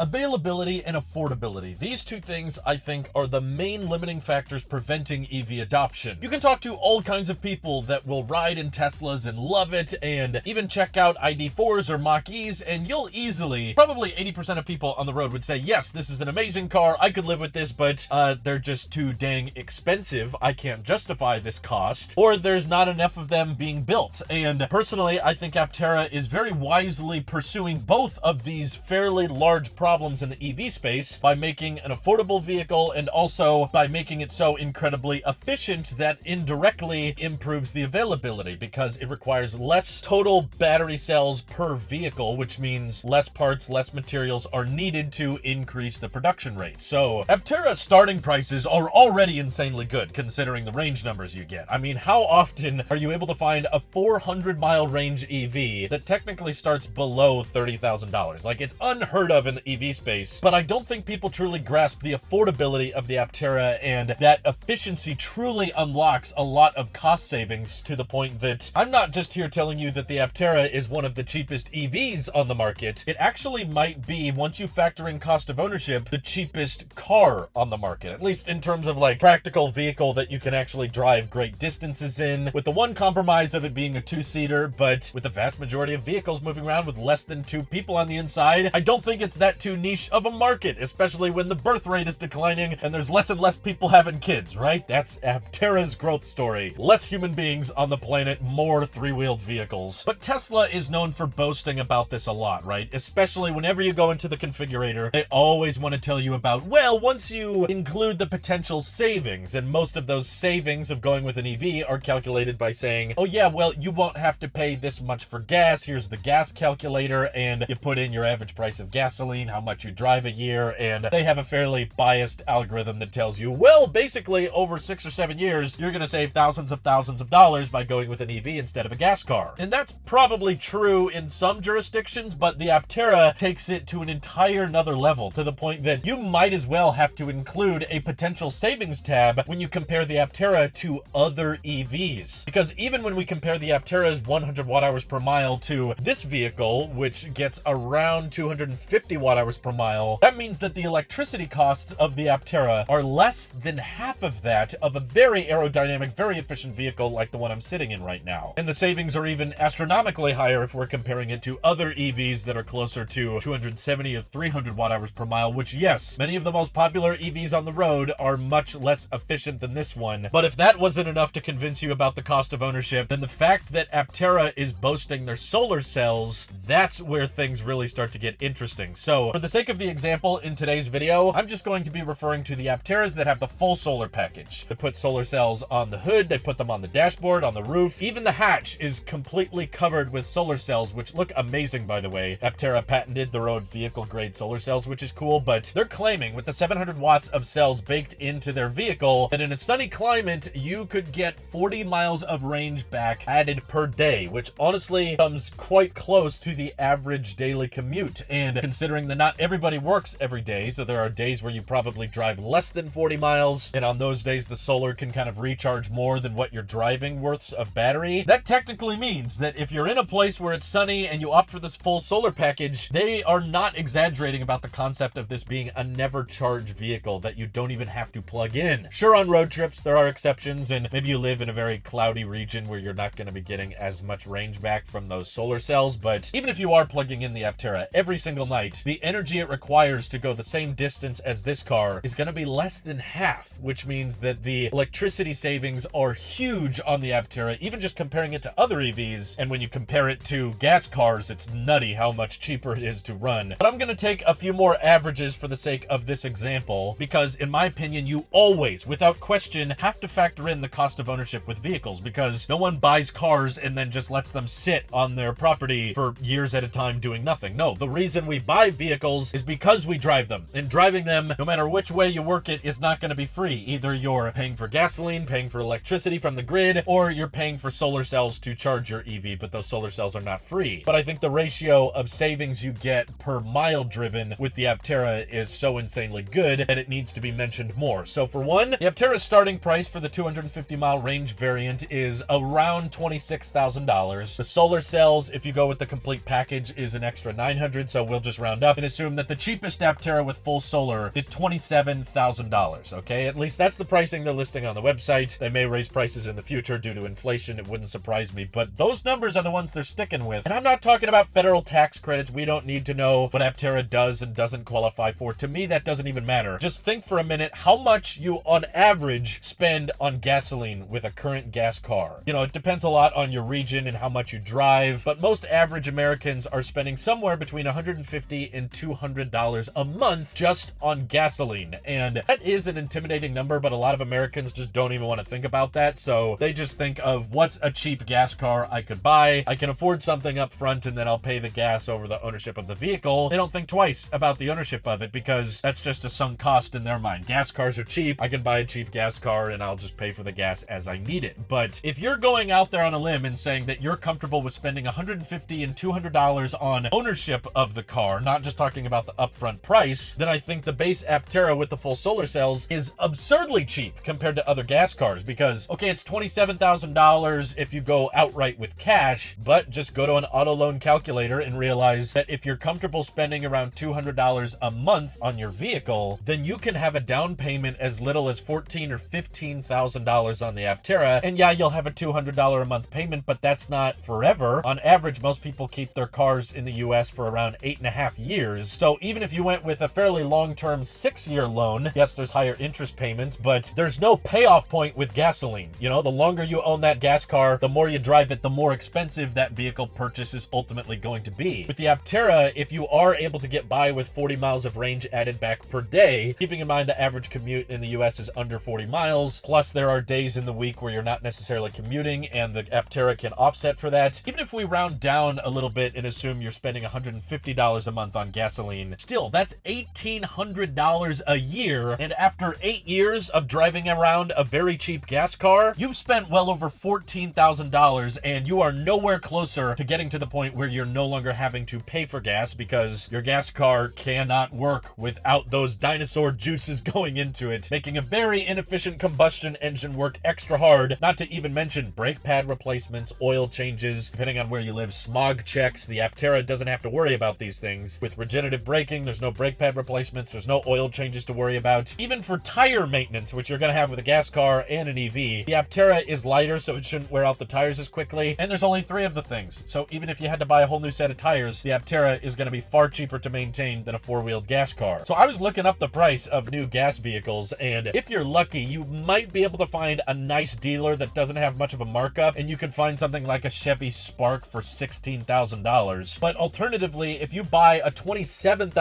Availability and affordability. These two things, I think, are the main limiting factors preventing EV adoption. You can talk to all kinds of people that will ride in Teslas and love it, and even check out ID4s or Mach-E's, and you'll easily, probably 80% of people on the road would say, yes, this is an amazing car, I could live with this, but they're just too dang expensive, I can't justify this cost, or there's not enough of them being built. And personally, I think Aptera is very wisely pursuing both of these fairly large problems in the EV space by making an affordable vehicle and also by making it so incredibly efficient that indirectly improves the availability because it requires less total battery cells per vehicle, which means less parts, less materials are needed to increase the production rate. So Aptera's starting prices are already insanely good considering the range numbers you get. I mean, how often are you able to find a 400-mile range EV that technically starts below $30,000? Like, it's unheard of in the EV space, but I don't think people truly grasp the affordability of the Aptera, and that efficiency truly unlocks a lot of cost savings to the point that I'm not just here telling you that the Aptera is one of the cheapest EVs on the market. It actually might be, once you factor in cost of ownership, the cheapest car on the market, at least in terms of like practical vehicle that you can actually drive great distances in, with the one compromise of it being a two-seater, but with the vast majority of vehicles moving around with less than 2 people on the inside, I don't think it's that too niche of a market, especially when the birth rate is declining and there's less and less people having kids, right? That's Aptera's growth story. Less human beings on the planet, more three-wheeled vehicles. But Tesla is known for boasting about this a lot, right? Especially whenever you go into the configurator, they always want to tell you about, well, once you include the potential savings, and most of those savings of going with an EV are calculated by saying, oh yeah, well, you won't have to pay this much for gas, here's the gas calculator, and you put in your average price of gasoline, how much you drive a year, and they have a fairly biased algorithm that tells you, well, basically over 6 or 7 years, you're going to save thousands of dollars by going with an EV instead of a gas car. And that's probably true in some jurisdictions, but the Aptera takes it to an entire another level, to the point that you might as well have to include a potential savings tab when you compare the Aptera to other EVs. Because even when we compare the Aptera's 100 watt-hours per mile to this vehicle, which gets around 250 watt-hours per mile, that means that the electricity costs of the Aptera are less than half of that of a very aerodynamic, very efficient vehicle like the one I'm sitting in right now. And the savings are even astronomically higher if we're comparing it to other EVs that are closer to 270 or 300 watt-hours per mile, which, yes, many of the most popular EVs on the road are much less efficient than this one. But if that wasn't enough to convince you about the cost of ownership, then the fact that Aptera is boasting their solar cells, that's where things really start to get interesting. So, for the sake of the example in today's video, I'm just going to be referring to the Apteras that have the full solar package. They put solar cells on the hood, they put them on the dashboard, on the roof. Even the hatch is completely covered with solar cells, which look amazing, by the way. Aptera patented their own vehicle-grade solar cells, which is cool, but they're claiming with the 700 watts of cells baked into their vehicle that in a sunny climate, you could get 40 miles of range back added per day, which honestly comes quite close to the average daily commute. And considering that not everybody works every day, so there are days where you probably drive less than 40 miles, and on those days the solar can kind of recharge more than what you're driving worth of battery, that technically means that if you're in a place where it's sunny and you opt for this full solar package, they are not exaggerating about the concept of this being a never charge vehicle that you don't even have to plug in. Sure, on road trips there are exceptions, and maybe you live in a very cloudy region where you're not going to be getting as much range back from those solar cells, but even if you are plugging in the Aptera every single night, the energy it requires to go the same distance as this car is going to be less than half, which means that the electricity savings are huge on the Aptera, even just comparing it to other EVs. And when you compare it to gas cars, it's nutty how much cheaper it is to run. But I'm going to take a few more averages for the sake of this example, because in my opinion, you always, without question, have to factor in the cost of ownership with vehicles, because no one buys cars and then just lets them sit on their property for years at a time doing nothing. No, the reason we buy vehicles is because we drive them, and driving them, no matter which way you work it, is not going to be free. Either you're paying for gasoline, paying for electricity from the grid, or you're paying for solar cells to charge your EV, but those solar cells are not free. But I think the ratio of savings you get per mile driven with the Aptera is so insanely good that it needs to be mentioned more. So for one, the Aptera's starting price for the 250 mile range variant is around $26,000. The solar cells, if you go with the complete package, is an extra $900, so we'll just round up, and assume that the cheapest Aptera with full solar is $27,000, okay? At least that's the pricing they're listing on the website. They may raise prices in the future due to inflation. It wouldn't surprise me, but those numbers are the ones they're sticking with. And I'm not talking about federal tax credits. We don't need to know what Aptera does and doesn't qualify for. To me, that doesn't even matter. Just think for a minute how much you, on average, spend on gasoline with a current gas car. You know, it depends a lot on your region and how much you drive, but most average Americans are spending somewhere between $150 and $200 a month just on gasoline. And that is an intimidating number, but a lot of Americans just don't even want to think about that. So they just think of what's a cheap gas car I could buy. I can afford something up front and then I'll pay the gas over the ownership of the vehicle. They don't think twice about the ownership of it because that's just a sunk cost in their mind. Gas cars are cheap. I can buy a cheap gas car and I'll just pay for the gas as I need it. But if you're going out there on a limb and saying that you're comfortable with spending $150 and $200 on ownership of the car, not just talking about the upfront price, then I think the base Aptera with the full solar cells is absurdly cheap compared to other gas cars because, okay, it's $27,000 if you go outright with cash, but just go to an auto loan calculator and realize that if you're comfortable spending around $200 a month on your vehicle, then you can have a down payment as little as $14,000 or $15,000 on the Aptera. And yeah, you'll have a $200 a month payment, but that's not forever. On average, most people keep their cars in the US for around 8.5 years. So even if you went with a fairly long-term 6-year loan, yes, there's higher interest payments, but there's no payoff point with gasoline. You know, the longer you own that gas car, the more you drive it, the more expensive that vehicle purchase is ultimately going to be. With the Aptera, if you are able to get by with 40 miles of range added back per day, keeping in mind the average commute in the US is under 40 miles, plus there are days in the week where you're not necessarily commuting and the Aptera can offset for that. Even if we round down a little bit and assume you're spending $150 a month on gasoline, still, that's $1,800 a year. And after 8 years of driving around a very cheap gas car, you've spent well over $14,000 and you are nowhere closer to getting to the point where you're no longer having to pay for gas because your gas car cannot work without those dinosaur juices going into it, making a very inefficient combustion engine work extra hard, not to even mention brake pad replacements, oil changes, depending on where you live, smog checks. The Aptera doesn't have to worry about these things. With regenerative braking, there's no brake pad replacements, there's no oil changes to worry about. Even for tire maintenance, which you're going to have with a gas car and an EV, the Aptera is lighter, so it shouldn't wear out the tires as quickly, and there's only 3 of the things. So even if you had to buy a whole new set of tires, the Aptera is going to be far cheaper to maintain than a 4-wheeled gas car. So I was looking up the price of new gas vehicles, and if you're lucky, you might be able to find a nice dealer that doesn't have much of a markup, and you can find something like a Chevy Spark for $16,000. But alternatively, if you buy a $27,000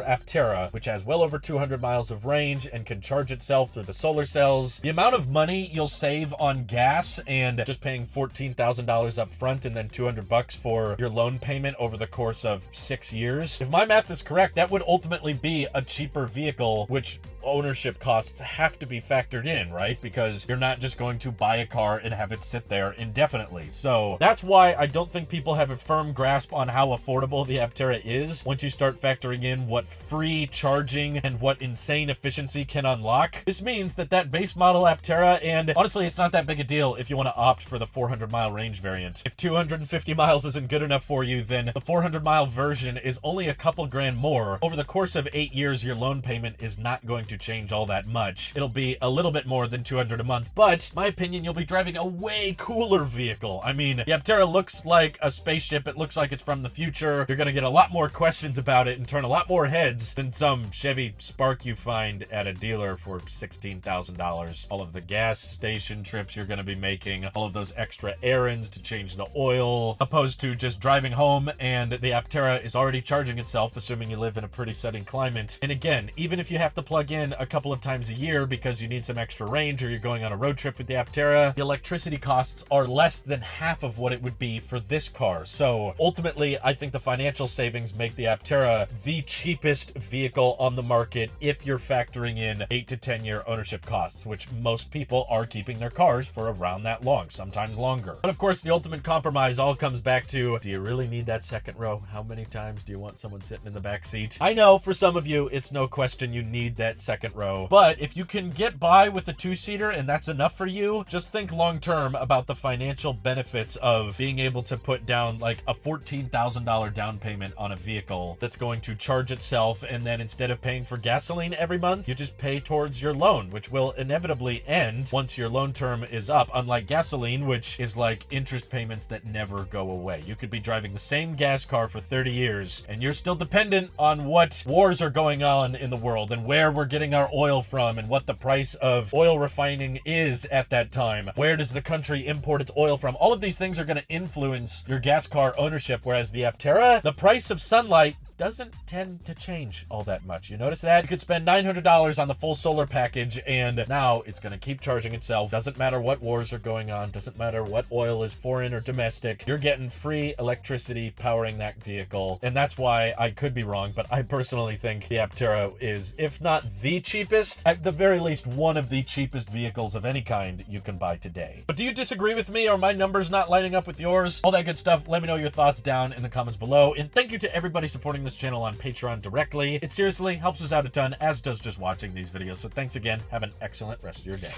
Aptera, which has well over 200 miles of range and can charge itself through the solar cells, the amount of money you'll save on gas and just paying $14,000 up front and then $200 for your loan payment over the course of 6 years, if my math is correct, that would ultimately be a cheaper vehicle, which ownership costs have to be factored in, right? Because you're not just going to buy a car and have it sit there indefinitely. So that's why I don't think people have a firm grasp on how affordable the Aptera is once you start factoring in what free charging and what insane efficiency can unlock. This means that that base model Aptera, and honestly, it's not that big a deal if you want to opt for the 400-mile range variant. If 250 miles isn't good enough for you, then the 400-mile version is only a couple grand more. Over the course of 8 years, your loan payment is not going to change all that much. It'll be a little bit more than $200 a month, but in my opinion, you'll be driving a way cooler vehicle. I mean, the Aptera looks like a spaceship. It looks like it's from the future. You're going to get a lot more questions about it and turn a lot more heads than some Chevy Spark you find at a dealer for $16,000. All of the gas station trips you're going to be making, all of those extra errands to change the oil, opposed to just driving home and the Aptera is already charging itself, assuming you live in a pretty sunny climate. And again, even if you have to plug in a couple of times a year because you need some extra range or you're going on a road trip with the Aptera, the electricity costs are less than half of what it would be for this car. So ultimately, I think the financial savings make the Aptera the cheapest vehicle on the market if you're factoring in 8 to 10 year ownership costs, which most people are keeping their cars for around that long, sometimes longer. But of course, the ultimate compromise all comes back to, do you really need that second row? How many times do you want someone sitting in the back seat? I know for some of you, it's no question you need that second row, but if you can get by with a 2-seater and that's enough for you, just think long term about the financial benefits of being able to put down like a $14,000 down payment on a vehicle that's going to charge itself, and then instead of paying for gasoline every month, you just pay towards your loan, which will inevitably end once your loan term is up, unlike gasoline, which is like interest payments that never go away. You could be driving the same gas car for 30 years, and you're still dependent on what wars are going on in the world, and where we're getting our oil from, and what the price of oil refining is at that time. Where does the country import its oil from? All of these things are going to influence your gas car ownership, whereas the Aptera, the price of sunlight doesn't tend to change all that much. You notice that? You could spend $900 on the full solar package, and now it's going to keep charging itself. Doesn't matter what wars are going on. Doesn't matter what oil is foreign or domestic. You're getting free electricity powering that vehicle, and that's why I could be wrong, but I personally think the Aptera is, if not the cheapest, at the very least one of the cheapest vehicles of any kind you can buy today. But do you disagree with me? Are my numbers not lining up with yours? All that good stuff. Let me know your thoughts down in the comments below, and thank you to everybody supporting this channel on Patreon directly. It seriously helps us out a ton, as does just watching these videos. So thanks again. Have an excellent rest of your day.